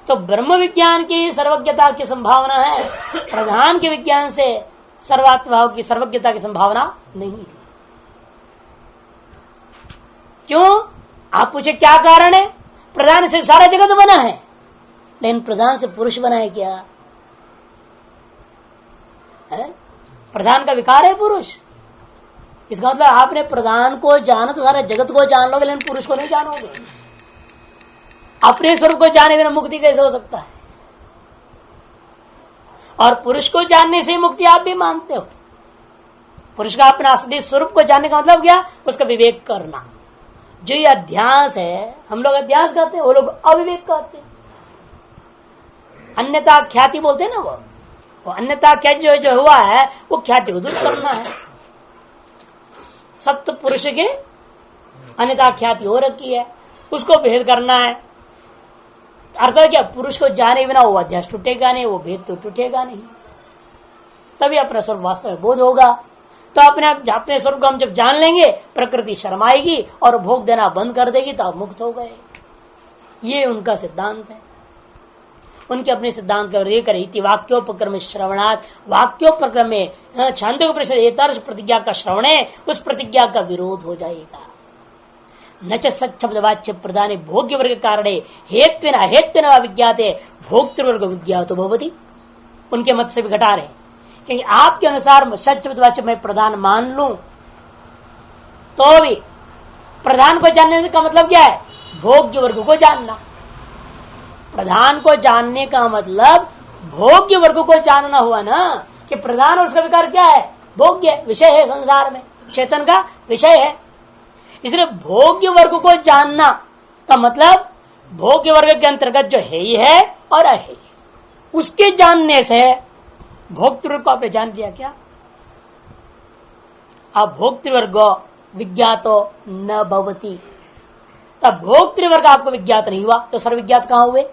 तो ब्रह्म विज्ञान की सर्वज्ञता की संभावना है, प्रधान के विज्ञान से सर्वात्मभाव की सर्वज्ञता की संभावना नहीं है। क्यों? आप पूछे क्या कारण है? प्रधान से सारा जगत बना है, लेकिन प्रधान से पुरुष बना है क्या है? प्रधान का विकार है पुरुष। इसका मतलब आपने प्रधान को जाना तो सारा जगत को जान लोगे, लेकिन पुरुष को नहीं जानोगे। अपने स्वरूप को जाने बिना मुक्ति कैसे हो सकता है? और पुरुष को जानने से मुक्ति आप भी मानते हो। पुरुष का अपना असली स्वरूप को जानने का मतलब क्या? उसका विवेक करना। जो ये अध्यास है, हम लोग अध्यास कहते हैं, वो लोग अविवेक कहते हैं। अन्यथा ख्याति बोलते हैं ना, वो अन्यथा ख्याति जो हुआ है वो ख्याति को दूर करना है। सत्य पुरुष के अन्यथा ख्याति हो रखी है, उसको भेद करना है। अर्थात क्या? पुरुष को जाने बिना वो अध्यास टूटेगा नहीं, वो भेद तो टूटेगा नहीं, तभी अपना स्वरूप वास्तव में बोध होगा। तो अपने स्वरूप को हम जब जान लेंगे, प्रकृति शर्माएगी और भोग देना बंद कर देगी, तो आप मुक्त हो गए। ये उनका सिद्धांत है। उनके अपने सिद्धांत का लेकर इति वाक्योपक्रम श्रवणात्, वाक्योपक्रम में छांदोग्योपनिषद एतादृश प्रतिज्ञा का श्रवण है, उस प्रतिज्ञा का विरोध हो जाएगा। न च सच्छब्दवाच्य प्रदाने भोग्य वर्ग कारणे हेत्वेन अहेत्वेन विज्ञाते भोक्तृवर्ग विज्ञातो भवति। उनके मत से भी घटा रहे, क्योंकि आपके अनुसार सच्छब्दवाच्य में प्रधान मान लूं तो भी प्रधान को जानने का मतलब क्या है? भोग्य वर्ग को जानना। प्रधान को जानने का मतलब भोग्य वर्ग को जानना हुआ ना, कि प्रधान और उसका विकार क्या है? भोग्य विषय है, संसार में चेतन का विषय है। इसलिए भोग्य वर्ग को जानना का मतलब भोग्य वर्ग के अंतर्गत जो है ही है और है, उसके जानने से भोक्तृवर्ग को आपने जान लिया क्या? अब भोक्तृवर्ग विज्ञातो न भवति, तब भोक्तृवर्ग आपको विज्ञात नहीं हुआ तो सर्वविज्ञात कहां हुए?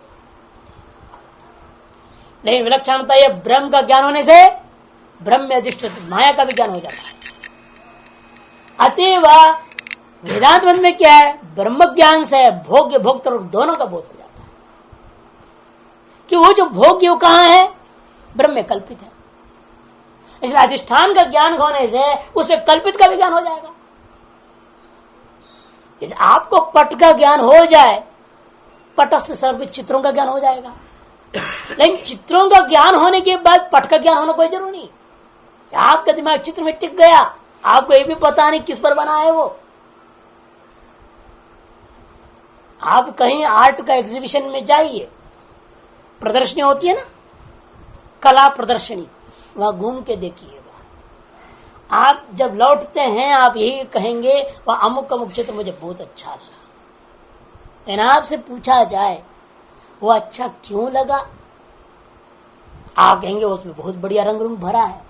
नहीं, विलक्षणता ये ब्रह्म का ज्ञान होने से ब्रह्म में अधिष्ठित माया का भी ज्ञान हो जाता है। अतएव वेदांत मत में क्या है? ब्रह्म ज्ञान से भोग्य भोक्तृवर्ग दोनों का बोध हो जाता है कि वो जो भोग्य वो कहां है? ब्रह्म में कल्पित है। इसलिए अधिष्ठान का ज्ञान होने से उसे कल्पित का भी ज्ञान हो जाएगा। इस आपको पट का ज्ञान हो जाए, पटस्थ सर्वित चित्रों का ज्ञान हो जाएगा, लेकिन चित्रों का ज्ञान होने के बाद पट का ज्ञान होना कोई जरूरी नहीं। आपका दिमाग चित्र में टिक गया, आपको ये भी पता नहीं किस पर बना है वो। आप कहीं आर्ट का एग्जीबिशन में जाइए, प्रदर्शनी होती है ना, कला प्रदर्शनी, वहां घूम के देखिएगा। आप जब लौटते हैं आप यही कहेंगे वह अमुक अमुक चित्र मुझे बहुत अच्छा लगा। लेकिन आपसे पूछा जाए वो अच्छा क्यों लगा, आप कहेंगे उसमें बहुत बढ़िया रंग रूप भरा है।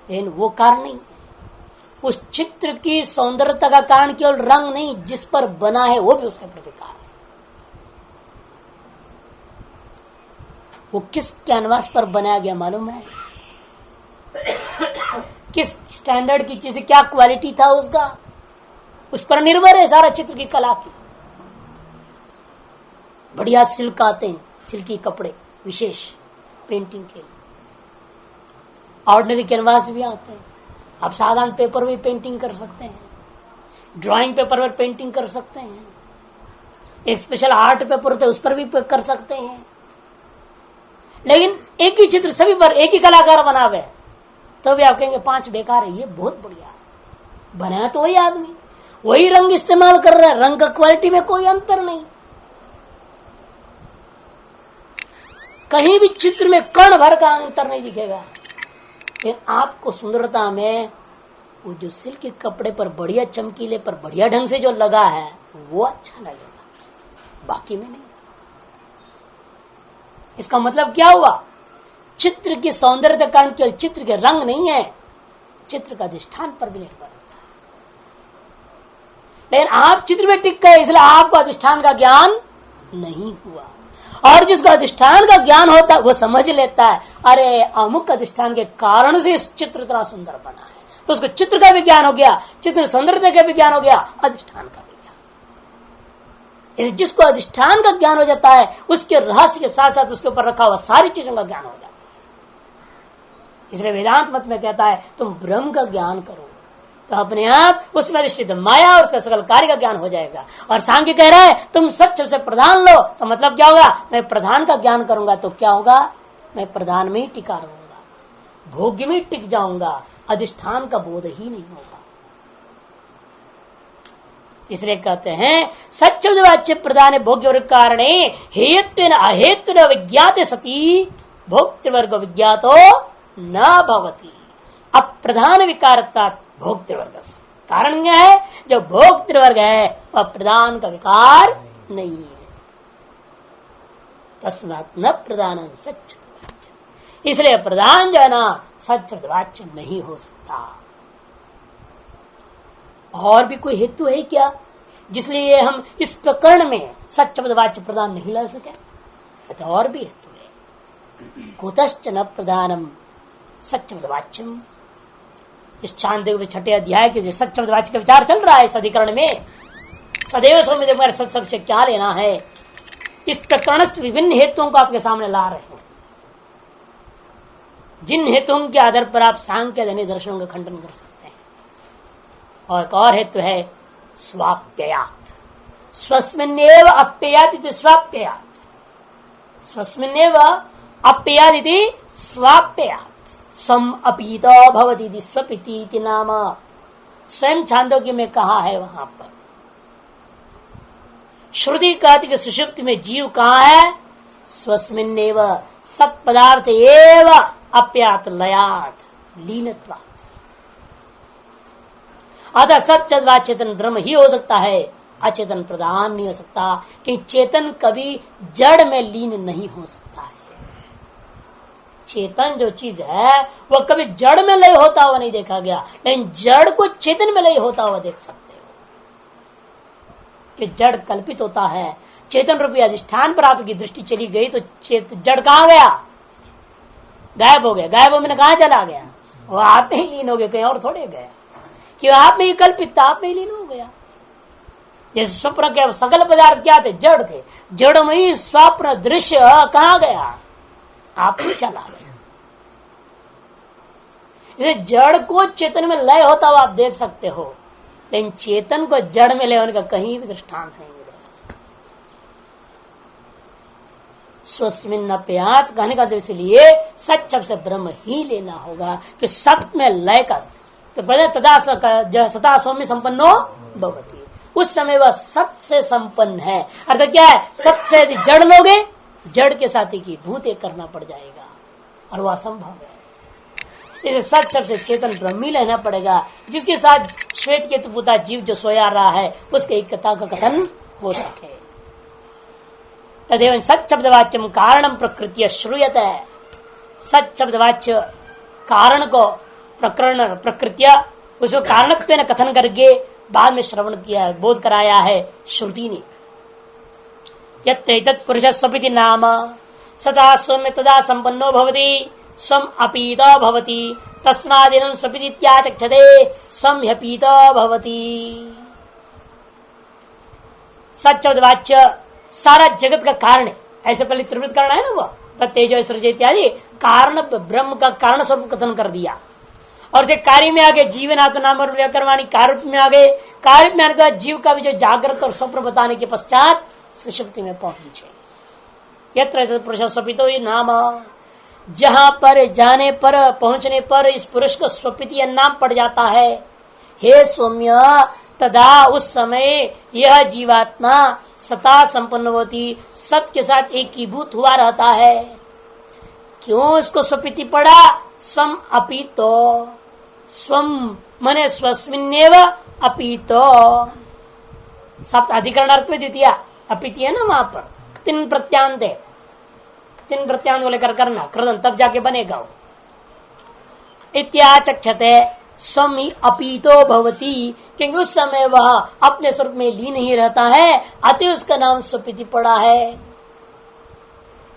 लेकिन वो कारण नहीं, उस चित्र की सौंदर्यता का कारण केवल रंग नहीं, जिस पर बना है वो भी उसका प्रतिकार है। वो किस कैनवास पर बनाया गया मालूम है? किस स्टैंडर्ड की चीज, क्या क्वालिटी था उसका, उस पर निर्भर है सारा चित्र की कला की। बढ़िया सिल्क आते हैं, सिल्की कपड़े विशेष पेंटिंग के लिए। ऑर्डिनरी कैनवास भी आते हैं। आप साधारण पेपर भी पेंटिंग कर सकते हैं, ड्राइंग पेपर पर पेंटिंग कर सकते हैं, एक स्पेशल आर्ट पेपर होता है उस पर भी कर सकते हैं। लेकिन एक ही चित्र सभी पर एक ही कलाकार बनावे तो भी आप कहेंगे 5 बेकार है, ये बहुत बढ़िया है। बनाया तो वही आदमी, वही रंग इस्तेमाल कर रहा है, रंग का क्वालिटी में कोई अंतर नहीं। कहीं भी चित्र में कण भर का अंतर नहीं दिखेगा। लेकिन आपको सुंदरता में वो जो सिल्क के कपड़े पर बढ़िया चमकीले पर बढ़िया ढंग से जो लगा है वो अच्छा लगेगा, बाकी में नहीं। इसका मतलब क्या हुआ? चित्र की सौंदर्यता कारण केवल चित्र के रंग नहीं है, चित्र का अधिष्ठान पर भी निर्भर होता है। लेकिन आप चित्र में टिक गए, इसलिए आपको अधिष्ठान का ज्ञान नहीं हुआ। और जिसको अधिष्ठान का ज्ञान होता है वो समझ लेता है, अरे अमुक अधिष्ठान के कारण से इस चित्र इतना सुंदर बना है, तो उसको चित्र का भी ज्ञान हो गया, चित्र सौंदर्यता का भी ज्ञान हो गया, अधिष्ठान का भी ज्ञान। जिसको अधिष्ठान का ज्ञान हो जाता है उसके रहस्य के साथ साथ उसके ऊपर रखा हुआ सारी चीजों का ज्ञान हो जाता है। इसलिए वेदांत मत में कहता है तुम ब्रह्म का ज्ञान करो तो अपने आप उसमें अधिष्ठित माया और उसका सकल कार्य का ज्ञान हो जाएगा। और सांख्य कह रहा है तुम सच से प्रधान लो, तो मतलब क्या होगा? मैं प्रधान का ज्ञान करूंगा तो क्या होगा? मैं प्रधान में ही टिका रहूंगा, भोग्य में टिक जाऊंगा, अधिष्ठान का बोध ही नहीं होगा। इसलिए कहते हैं सच्चब्द वाच्य प्रदान भोग्य वर्ग कारणे हेयत्वेन अहेतुन विज्ञाते सती भोक्तृवर्ग विज्ञातो न भवति। अप्रधान विकारता भोक्तृवर्ग, कारण क्या है? जो भोक्तृवर्ग है वह प्रधान का विकार नहीं है। तस्मात् न प्रधान सच्च, इसलिए प्रधान जो है ना सच्चब्द वाच्य नहीं हो सकता। और भी कोई हेतु है क्या जिसलिए हम इस प्रकरण में सच्चब्द वाच्य प्रदान नहीं ला सके? तो और भी हेतु है। कुतश्च न प्रधानम सच्चब्द वाच्यम, इस छांदोग्य छठे अध्याय के जो सच्चब्द वाच्य का विचार चल रहा है इस अधिकरण में, सदैव सौम्य सत्सव से क्या लेना है, इस प्रकरण से विभिन्न हेतुओं को आपके सामने ला रहे हैं, जिन हेतुओं के आधार पर आप सांख्य धनी दर्शनों का खंडन कर सकते हैं। और एक और हेतु है स्वाप्ययात, स्वस्मिन्नेव अप्ययात इति स्वाप्ययात, स्वस्मिन्नेव अप्ययात इति स्वाप्ययात, स्वम अपीतो भवति स्वपिति इति नाम। स्वयं छांदोग्य में कहा है वहां पर। श्रुति कहती कि सुषुप्ति में जीव कहाँ है? स्वस्मिन्नेव सत पदार्थ एव अप्यात लयात लीनत्वात्। अतः सच्चेतन चेतन ब्रह्म ही हो सकता है, अचेतन प्रधान नहीं हो सकता, कि चेतन कभी जड़ में लीन नहीं हो सकता है। चेतन जो चीज है वह कभी जड़ में लय होता हुआ नहीं देखा गया, लेकिन जड़ को चेतन में लय होता हुआ देख सकते हो कि जड़ कल्पित होता है। चेतन रूपी अधिष्ठान पर आपकी दृष्टि चली गई तो जड़ कहाँ गया? गायब हो गया। गायब हो मैंने कहा चला गया? वो आप में ही लीन हो गया, कहीं और थोड़े गया। कि आप में ही कल्पित था, आप में ही लीन हो गया। जैसे स्वप्न के सकल पदार्थ क्या थे? जड़ थे। जड़ में ही स्वप्न दृश्य कहाँ गया? आप में चला गया। इसे जड़ को चेतन में लय होता हुआ आप देख सकते हो, लेकिन चेतन को जड़ में लय होने का कहीं भी दृष्टांत नहीं मिलेगा। स्वस्मिन् अप्यात कहने का तो इसलिए सच से ब्रह्म ही लेना होगा कि सत में लय का, तो तदा सता सौम्य संपन्नो भवति, उस समय वह सत से संपन्न है। अर्थात क्या है? सत से यदि जड़ लोगे, जड़ के साथ ही भूते करना पड़ जाएगा और वह असंभव है। इसे सच शब्द से चेतन ब्रह्मी लेना पड़ेगा, जिसके साथ श्वेत केतु पुता जीव जो सोया रहा है उसके एकता का कथन हो सके। तदेव सच शब्द वाच्यम कारणम प्रकृति श्रूयत है। सच शब्द वाच्य कारण को प्रकरण प्रकृतिया उसको कारणत्व कथन करके बाद में श्रवण किया, बोध कराया है श्रुति ने। यत् पुरुष स्वपिति नाम सदा स्वम तदा संपन्नो भवति स्वम अपीतो भवति तस्मादिनं स्वपिति त्याचक्षते स्वम ह्यपीतो भवति। सच वाच्य सारा जगत का कारण है, ऐसे पहले त्रिवृत कारण है ना, वो तेजो सृज इत्यादि कारण ब्रह्म का कारण स्वरूप कथन कर दिया। और से कार्य में आगे जीवन आत्म नाम और व्याकरवाणी कार्य में आ गए। कार्य में आगे जीव का भी जो जागृत और स्वप्न बताने के पश्चात सुषुप्ति में पहुंचे। यत्र पुरुष स्वपितो ये नाम, जहां पर जाने पर पहुंचने पर इस पुरुष को स्वपिति नाम पड़ जाता है। हे सौम्य तदा उस समय यह जीवात्मा सता संपन्न होती, सत के साथ एकीभूत हुआ रहता है। क्यों उसको स्वपिति पड़ा? स्वम अपीतो, स्वम मने स्वस्मिन्नेव अपीतो। सप्त अधिकरण अर्थ में द्वितीय अपीति है ना, वहां पर तीन प्रत्यांत है, तीन प्रत्यांत को लेकर करना कृदन तब जाके बनेगा वो। इत्याचक्षते स्वम ही अपीतो भवती, क्योंकि उस समय वह अपने स्वरूप में लीन ही रहता है, अतः उसका नाम स्वपिति पड़ा है।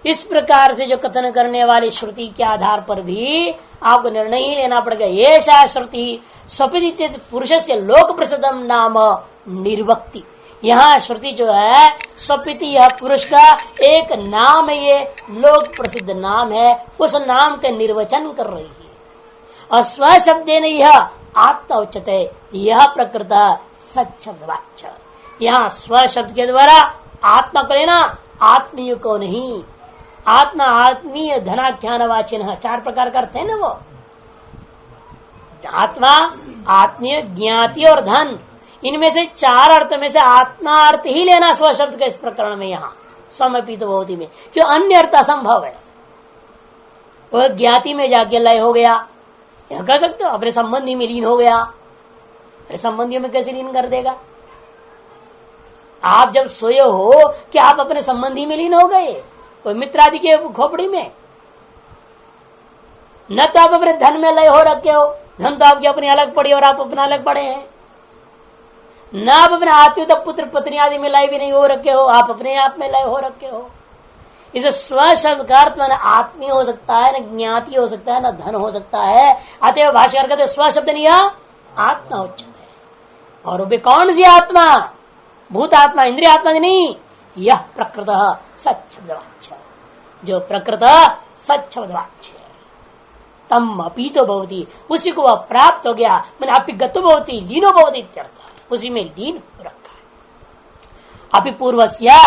इस प्रकार से जो कथन करने वाली श्रुति के आधार पर भी आपको निर्णय ही लेना पड़ेगा। ये श्रुति स्वपिति पुरुष से लोक प्रसिद्धम नाम निर्वक्ति। यहाँ श्रुति जो है स्वपिति यह पुरुष का एक नाम है, ये लोक प्रसिद्ध नाम है, उस नाम का निर्वचन कर रही है। और स्व शब्द यह आत्मा उच्चते, यह प्रकृत सच शब्द वाच्य। यहाँ स्व शब्द के द्वारा आत्मा को लेना, आत्मीय को नहीं। आत्मा आत्मीय धनाख्यान वाचिन, चार प्रकार का अर्थ है ना वो। आत्मा, आत्मीय, ज्ञाति और धन, इनमें से चार अर्थ में से आत्मा अर्थ ही लेना स्व शब्द के इस प्रकरण में यहाँ समर्पित भवती में, क्यों अन्य अर्थ असंभव है। वह ज्ञाति में जाके लय हो गया, यह कह सकते हो, अपने संबंधी में लीन हो गया। अरे संबंधियों में कैसे लीन कर देगा? आप जब सोए हो कि आप अपने संबंधी में लीन हो गए, कोई मित्र आदि के खोपड़ी में? न तो आप अपने धन में लय हो रखे हो, धन तो आपकी अपनी अलग पड़ी और आप अपना अलग पड़े हैं। न आप अपने आत्मीय पुत्र पत्नी आदि में लय भी नहीं हो रखे हो, आप अपने आप में लय हो रखे हो। इसे स्व शब्द का अर्थ न आत्मीय हो सकता है, न ज्ञाति हो सकता है, न धन हो सकता है। अतएव भाष्यकार कहते स्व शब्द नहीं आत्मा उच्चते है। और वे कौन सी आत्मा? भूत आत्मा, इंद्रिय आत्मा नहीं, यह प्रकृत सच्छब्दवाच्य, जो प्रकृत सच्छब्दवाच्य तम अपी तो भवती, उसी को वह प्राप्त हो गया। मैंने अपी गतो भवती लीनो भवती इत्यर्थ, उसी में लीन हो रखा है। अपि पूर्वस्य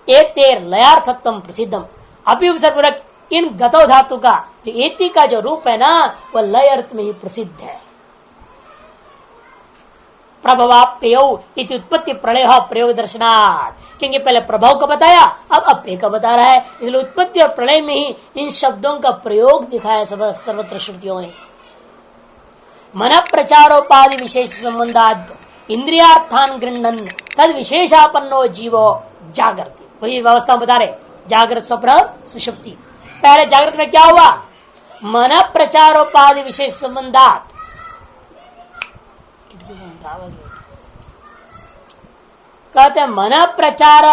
एतेर लयार्थत्वम प्रसिद्धम, अपि उपसर्गपूर्वक इन गतो धातु का जो एति का जो रूप है ना, वह लय अर्थ में ही प्रसिद्ध है। प्रभवाप्यय इति उत्पत्ति प्रलय प्रयोग दर्शनार्थ, क्योंकि पहले प्रभाव का बताया, अब अप्यय का बता रहा है, इसलिए उत्पत्ति और प्रलय में ही इन शब्दों का प्रयोग दिखाया सर्वत्र श्रुतियों ने। मन प्रचारोपाधि विशेष संबंधाद इंद्रियार्थान गृह्णन तद विशेषापन्नो जीवो जागृति, वही व्यवस्था बता रहे, जागृत स्वप्न सुषुप्ति। पहले जागृत में क्या हुआ? मन प्रचारोपाधि विशेष संबंधात, कहते मन प्रचार,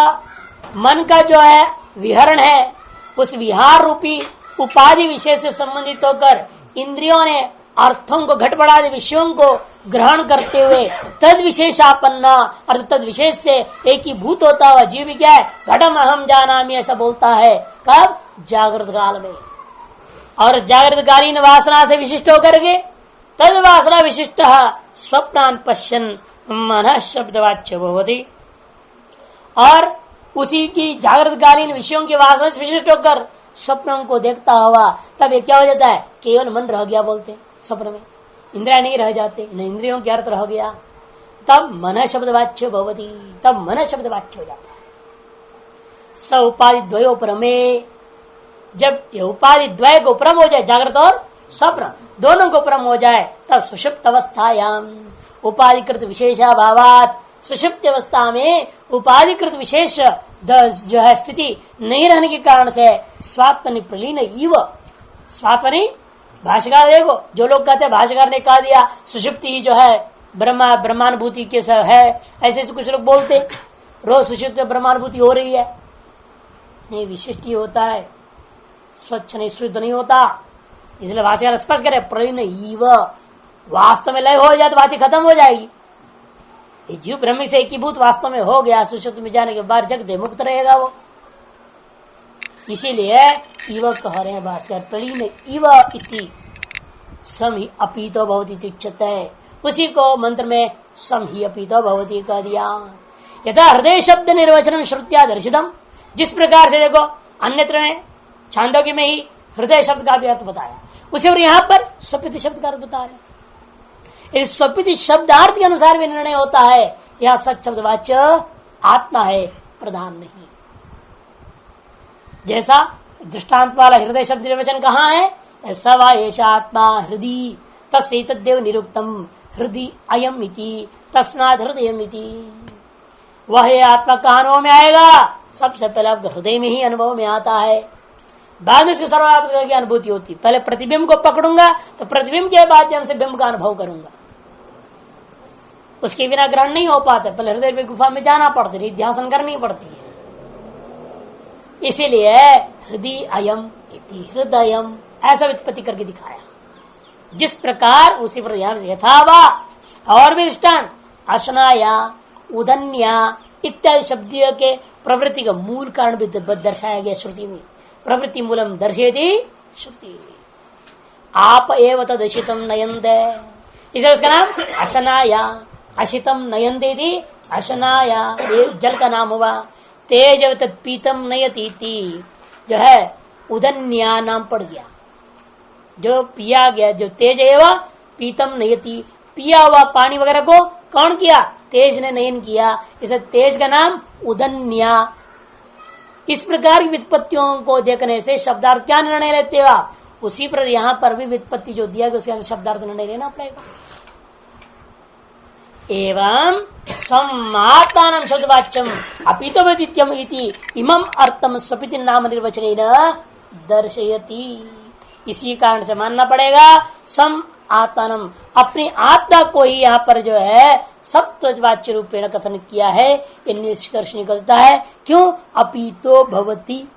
मन का जो है विहरण है, उस विहार रूपी उपाधि विशेष से संबंधित होकर इंद्रियों ने अर्थों को घटपटादि विषयों को ग्रहण करते हुए तद विशेषापन्न अर्थ तद विशेष से एक ही भूत होता हुआ जीव भी क्या है? घटम अहम जानामि ऐसा बोलता है। कब? जागृत काल में। और जागृत कालीन वासना से विशिष्ट होकर के तद वासना विशिष्ट स्वप्नान पश्यन मन शब्दवाच्य भवति, और उसी की जागृत कालीन विषयों की वासना से विशिष्ट होकर स्वप्नों को देखता हुआ तब ये क्या हो जाता है? केवल मन रह गया बोलते स्वप्न में, इंद्रिया नहीं रह जाते, न इंद्रियों के अर्थ रह गया, तब मन शब्दवाच्य भवति, तब मन शब्दवाच्य हो जाता है। स उपाधि द्वयो परमे, जब ये उपाधि द्वय को परम हो जाए, जागृत और स्वप्न दोनों को परम हो जाए, तब सुषुप्त अवस्थायाम उपाधिकृत विशेषाभावात, सुषुप्त अवस्था में उपाधिकृत विशेष जो है स्थिति नहीं रहने के कारण से स्वात्मनि प्रलीन इव, स्वात्मनि भाष्यकार देखो, जो लोग कहते हैं भाष्यकार ने कहा दिया सुषुप्ति जो है ब्रह्मानुभूति के है, ऐसे कुछ लोग बोलते रोज सुषुप्त ब्रह्मानुभूति हो रही है, नहीं विशिष्ट ही होता है, स्वच्छ नहीं शुद्ध नहीं होता। इसलिए भाष्यकार स्पष्ट करे प्रलीन इव, वास्तव में लय हो जाए तो बात ही खत्म हो जाएगी। ये जीव ब्रह्म से एकीभूत वास्तव में हो गया, सुषुप्त में जाने के बाद जग दे मुक्त रहेगा वो। इसीलिए इव कह रहे हैं भाष्कर प्रलीन इव इति सम ही अपीतो भवति उच्यते, उसी को मंत्र में सम ही अपीतो भवति कह दिया। यथा हृदय शब्द निर्वचनम श्रुत्या दर्शितम, जिस प्रकार से देखो अन्यत्र में छांदोग्य में ही हृदय शब्द का भी अर्थ बताया, उसी और यहाँ पर स्वपिति शब्द का अर्थ बता रहे। इस स्वपिति शब्दार्थ के अनुसार भी निर्णय होता है, यह सच शब्द वाच्य आत्मा है, प्रधान नहीं। जैसा दृष्टांत वाला हृदय शब्द निर्वचन कहाँ है? सवा एष आत्मा हृदय तस्देव निरुक्तम हृदय अयम इति तस्मात् हृदयम इति। वह आत्मा का अनुभव में आएगा, सबसे पहले आपका हृदय में ही अनुभव में आता है, बाद में इसकी सर्वात्मक की अनुभूति होती। पहले प्रतिबिंब को पकड़ूंगा तो प्रतिबिंब के माध्यम से बिंब का अनुभव करूंगा, उसके बिना ग्रहण नहीं हो पाता, पहले हृदय में गुफा में जाना पड़ता है, ध्यान करनी पड़ती है। इसीलिए हृदय अयम इति हृदयम ऐसा व्युत्पत्ति करके दिखाया, जिस प्रकार उसी पर यथावा और भी दृष्टांत अशनाया उदन्या इत्यादि शब्दों के प्रवृत्ति का मूल कारण भी दर्शाया गया श्रुति में। प्रवृत्ति मूलम दर्शयति श्रुति, आप एव तदशितम नयन्ते, इसे उसका नाम अशनाया, अशितम नयन्ते थी अशनाया, जल का नाम हुआ। तेज तत्पीतम नयती, जो है उदन्या नाम पड़ गया, जो पिया गया, जो तेज एवं पीतम नयती, पिया हुआ पानी वगैरह को कौन किया? तेज ने नयन किया, इसे तेज का नाम उदन्या। इस प्रकार की व्युत्पत्तियों को देखने से शब्दार्थ क्या निर्णय लेते हो आप? उसी पर यहां पर भी व्युत्पत्ति जो दिया गया उसके शब्दार्थ निर्णय लेना पड़ेगा। एवं समात्मानं शब्दवाच्यम अपितोवदित्यम इति इमं अर्थम स्वपिति नाम निर्वचनेन दर्शयति। इसी कारण से मानना पड़ेगा सम आत्मानम, अपनी आत्मा को ही यहाँ पर जो है सप्तवाच्य रूपेण कथन किया है। ये निष्कर्ष निकलता है। क्यों? अपीतो भवति,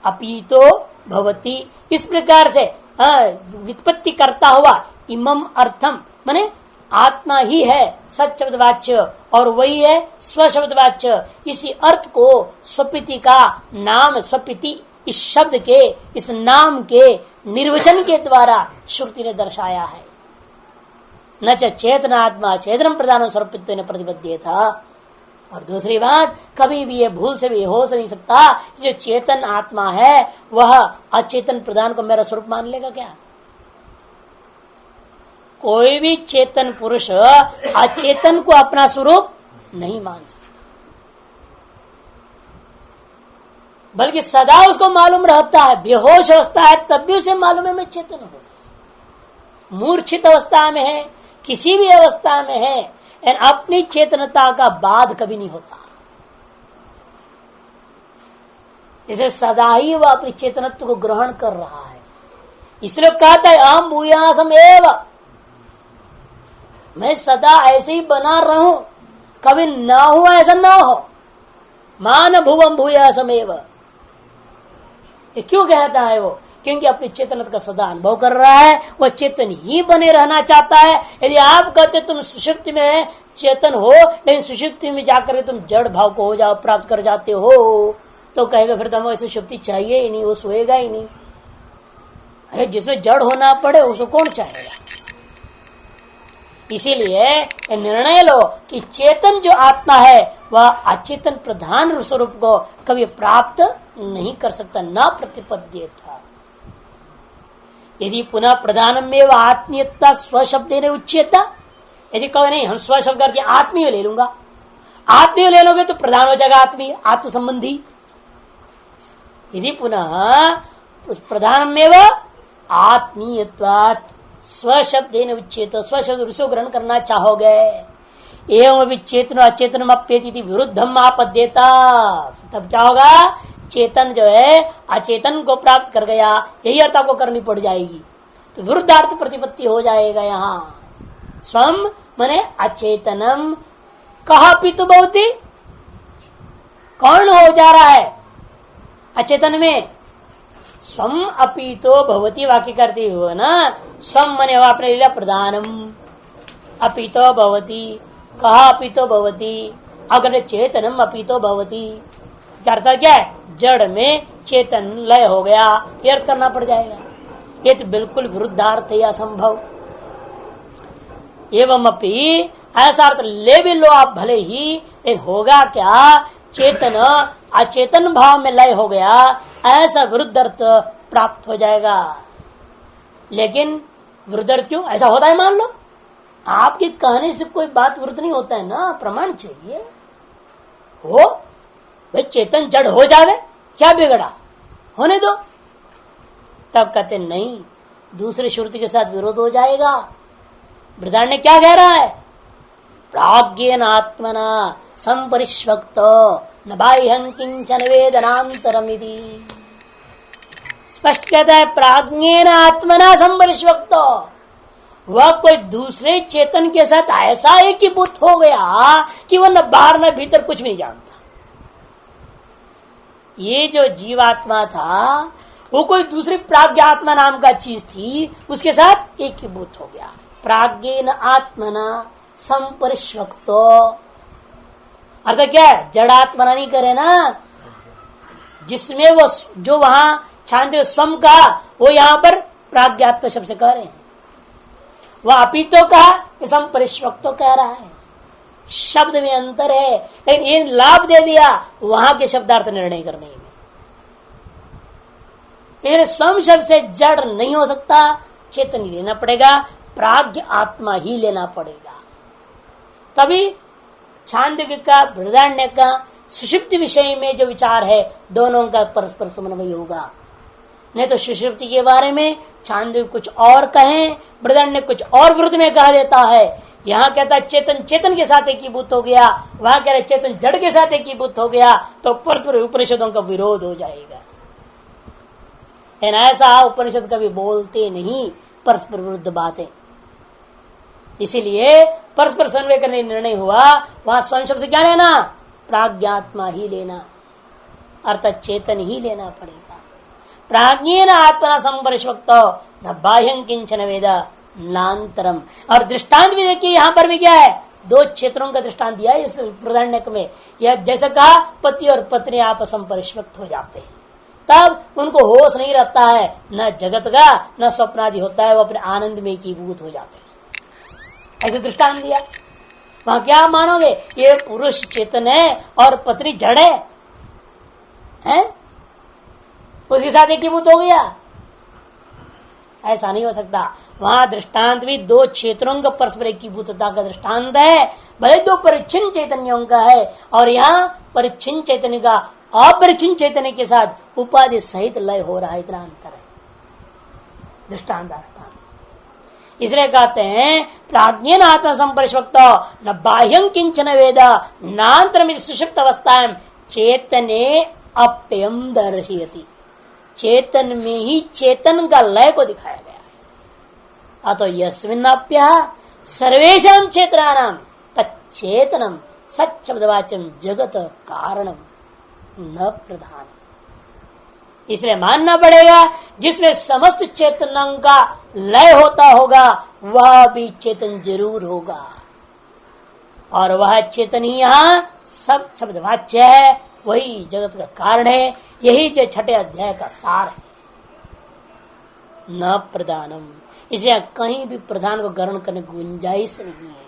अपीतो भवति। इस प्रकार से व्युत्पत्ति करता हुआ इमम अर्थम माने आत्मा ही है सच्चब्दवाच्य और वही है स्वशब्दवाच्य। इसी अर्थ को स्वपिति का नाम, स्वपिति इस शब्द के, इस नाम के निर्वचन के द्वारा श्रुति ने दर्शाया है। न चेतनात्मा चेतन प्रधान सर्वपित्व प्रतिबद्ध था। और दूसरी बात, कभी भी ये भूल से भी हो नहीं सकता जो चेतन आत्मा है वह अचेतन प्रधान को मेरा स्वरूप मान लेगा क्या? कोई भी चेतन पुरुष अचेतन को अपना स्वरूप नहीं मान सकता, बल्कि सदा उसको मालूम रहता है। बेहोश अवस्था है तब भी उसे मालूम है मैं चेतन हूं। मूर्छित अवस्था में है, किसी भी अवस्था में है, अपनी चेतनता का बाध कभी नहीं होता। इसे सदा ही वह अपनी चेतनत्व को ग्रहण कर रहा है। इसलिए कहता है अहम भूयासम एव, मैं सदा ऐसे ही बना रहूं, कभी ना हो ऐसा ना हो। मान भुवम भूयासम एव, ये क्यों कहता है वो? क्योंकि अपनी चेतनता का सदा अनुभव कर रहा है, वह चेतन ही बने रहना चाहता है। यदि आप कहते तुम सुषुप्ति में चेतन हो लेकिन सुषुप्ति में जाकर तुम जड़ भाव को हो जाओ, प्राप्त कर जाते हो, तो कहेगा फिर तो हमें सुषुप्ति चाहिए ही नहीं, वो सोएगा ही नहीं। अरे जिसमें जड़ होना पड़े उसको कौन चाहेगा? इसीलिए निर्णय लो कि चेतन जो आत्मा है वह अचेतन प्रधान स्वरूप को कभी प्राप्त नहीं कर सकता, न प्रतिपद्य था। यदि पुनः प्रधानम में आत्मीयता स्वशब्द ने उच्चता, यदि कहो नहीं हम स्वशब्द करके आत्मीय ले लूंगा, आत्मीय ले लोगे तो प्रधान हो जाएगा आत्मीय, आत्म संबंधी। यदि पुनः प्रधानम में आत्मीयत्वात् स्वशब्द उच्चेत, स्वशब्द उसको ग्रहण करना चाहोगे, एवं अभी चेतन अचेतन अप्येति विरुद्धम आपद्येता, तब क्या होगा? चेतन जो है अचेतन को प्राप्त कर गया, यही अर्थ आपको करनी पड़ जाएगी, तो विरुद्धार्थ प्रतिपत्ति हो जाएगा। यहाँ स्वम माने अचेतनम, कहा पितु बहुती, कौन हो जा रहा है अचेतन में? स्वम अपीतो भवती वाक्य करते हुए ना, स्वम मने आपने लिया प्रधानम, अपीतो भवती, कहा अपीतो भवती, अगर चेतनम अपीतो भवती, अर्थ क्या है? जड़ में चेतन लय हो गया, ये अर्थ करना पड़ जाएगा। ये तो बिल्कुल विरुद्धार्थ है, असंभव। एवं अपी ऐसा अर्थ ले भी लो आप भले ही, लेकिन होगा क्या? चेतन अचेतन भाव में लय हो गया, ऐसा विरुद्ध अर्थ प्राप्त हो जाएगा। लेकिन विरुद्ध अर्थ क्यों? ऐसा होता है मान लो, आपके कहने से कोई बात विरुद्ध नहीं होता है ना, प्रमाण चाहिए हो। भाई चेतन जड़ हो जावे, क्या बिगड़ा, होने दो। तब कहते नहीं, दूसरे श्रुति के साथ विरोध हो जाएगा। बृहदारण्य ने क्या कह रहा है? प्राज्ञेन आत्मना संपरिष्वक्त न बाह्यं किंचन वेदनांतरमिति। स्पष्ट कहता है प्राज्ञेन आत्मना संपरिष्वक्त, वह कोई दूसरे चेतन के साथ ऐसा एकीभूत हो गया कि वह न बाहर न भीतर कुछ भी नहीं जानता। ये जो जीवात्मा था वो कोई दूसरी प्राज्ञ आत्मा नाम का चीज थी, उसके साथ एकीभूत हो गया। प्राज्ञेन आत्मना संपरिष्वक्तो, अर्थ क्या है? जड़ात्मना नहीं करे ना, जिसमें वो जो वहां छांदे स्वम का, वो यहां पर प्राज्ञात्म शब्द से कह रहे हैं। वह अपितो कहा, संपरिष्वक्तो कह रहा है। शब्द में अंतर है, लेकिन ये लाभ दे दिया वहां के शब्दार्थ निर्णय करने में। स्वयं शब्द से जड़ नहीं हो सकता, चेतन ही लेना पड़ेगा, प्राज्ञ आत्मा ही लेना पड़ेगा। तभी छांदोग्य का, बृहदारण्य का, सुषुप्ति विषय में जो विचार है दोनों का परस्पर समन्वय होगा। नहीं तो सुषुप्ति के बारे में छांदोग्य कुछ और कहें, बृहदारण्य कुछ और विरुद्ध में कह देता है। यहाँ कहता है चेतन चेतन के साथ एकीभूत हो गया, वहां कह रहे चेतन जड़ के साथ एकीभूत हो गया, तो परस्पर उपनिषदों का विरोध हो जाएगा। ऐसा उपनिषद कभी बोलते नहीं परस्पर विरुद्ध बातें। इसीलिए परस्पर समन्वय करने निर्णय हुआ, वहां स्वयं शब्द से क्या लेना, प्राज्ञात्मा ही लेना, अर्थात चेतन ही लेना पड़ेगा। प्राज्ञेन आत्मना संपरिष्वक्त न बाह्यं किंचन वेद नान्तरम। और दृष्टांत भी देखिए, यहाँ पर भी क्या है, दो क्षेत्रों का दृष्टांत दिया इस बृहदारण्यक में। यह जैसे कहा पति और पत्नी आपस में परिष्वक्त हो जाते हैं, तब उनको होश नहीं रहता है, न जगत का न स्वप्नादि होता है, वो अपने आनंद में एकीभूत हो जाते हैं। ऐसे दृष्टांत दिया। वहां क्या मानोगे, ये पुरुष चेतन है और पत्नी जड़ है? उसके साथ एकीभूत हो गया? ऐसा नहीं हो सकता। वहां दृष्टांत भी दो क्षेत्रों का परस्पर एकीभूतता का दृष्टांत है, भले दो परिच्छिन्न चैतन्यों का है, और यहाँ परिच्छिन्न चैतन्य का अपरिच्छिन्न चैतन्य के साथ उपाधि सहित लय हो रहा है, इतना अंतर है दृष्टांत। इसलिए कहते हैं प्राज्ञेन आत्मा संपरिष्वक्त न बाह्यं किंचन वेद नान्तरम सुषुप्त अवस्थाएं चेतने अप्ययम दर्शयति। चेतन में ही चेतन का लय को दिखाया गया है। अतो यस्मिन्नाप्य सर्वेषां चेतनानां तच्चेतनम सच्चब्दवाच्यम जगत कारणम न प्रधान। इसलिए मानना पड़ेगा जिसमें समस्त चेतनों का लय होता होगा वह भी चेतन जरूर होगा, और वह चेतन ही यहाँ सब शब्दवाच्य है, वही जगत का कारण है। यही जो छठे अध्याय का सार है, न प्रधानम। इसलिए कहीं भी प्रधान को ग्रहण करने की गुंजाइश नहीं है।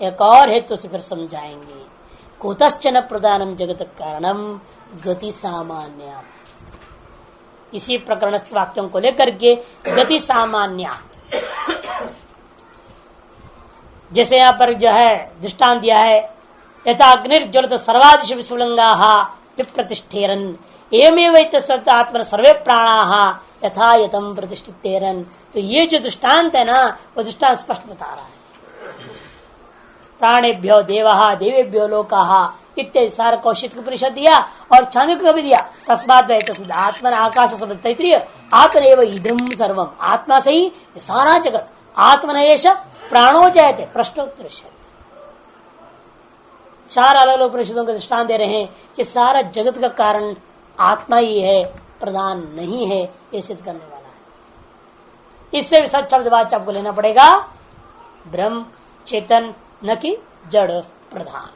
एक और हेतु से फिर समझाएंगे, कुतश्चन प्रधानम जगत कारणम गति सामान्य। इसी प्रकरण वाक्यों को लेकर के गति सामान्य, जैसे यहाँ पर जो है दृष्टांत दिया है, यथा अग्निर्ज्वलित सर्वादिश विस्फुलिंगा विप्रतिष्ठेरन एवमेव आत्मन सर्वे प्राणा यथा यथम प्रतिष्ठितेरन। तो ये जो दृष्टांत है ना, वो दृष्टांत स्पष्ट बता रहा है। प्राणेभ्यो देवः देवेभ्यो लोकाः इत्यादि सारा कौशिक उपनिषद दिया, और छांदोग्य को भी दिया। तस्मात् तस्मात् आत्मन आकाश शब्द तैत्तिरीय आत्मनेव इदं सर्वम। आत्मा से ही सारा जगत, आत्मन एष प्राणो जयते प्रश्नोत्तर। चार अलग अलग उपनिषदों के दृष्टांत दे रहे हैं कि सारा जगत का कारण आत्मा ही है, प्रधान नहीं है, ये सिद्ध करने वाला है। इससे भी सच शब्द वाच्य आपको लेना पड़ेगा, ब्रह्म चेतन न कि जड़ प्रधान।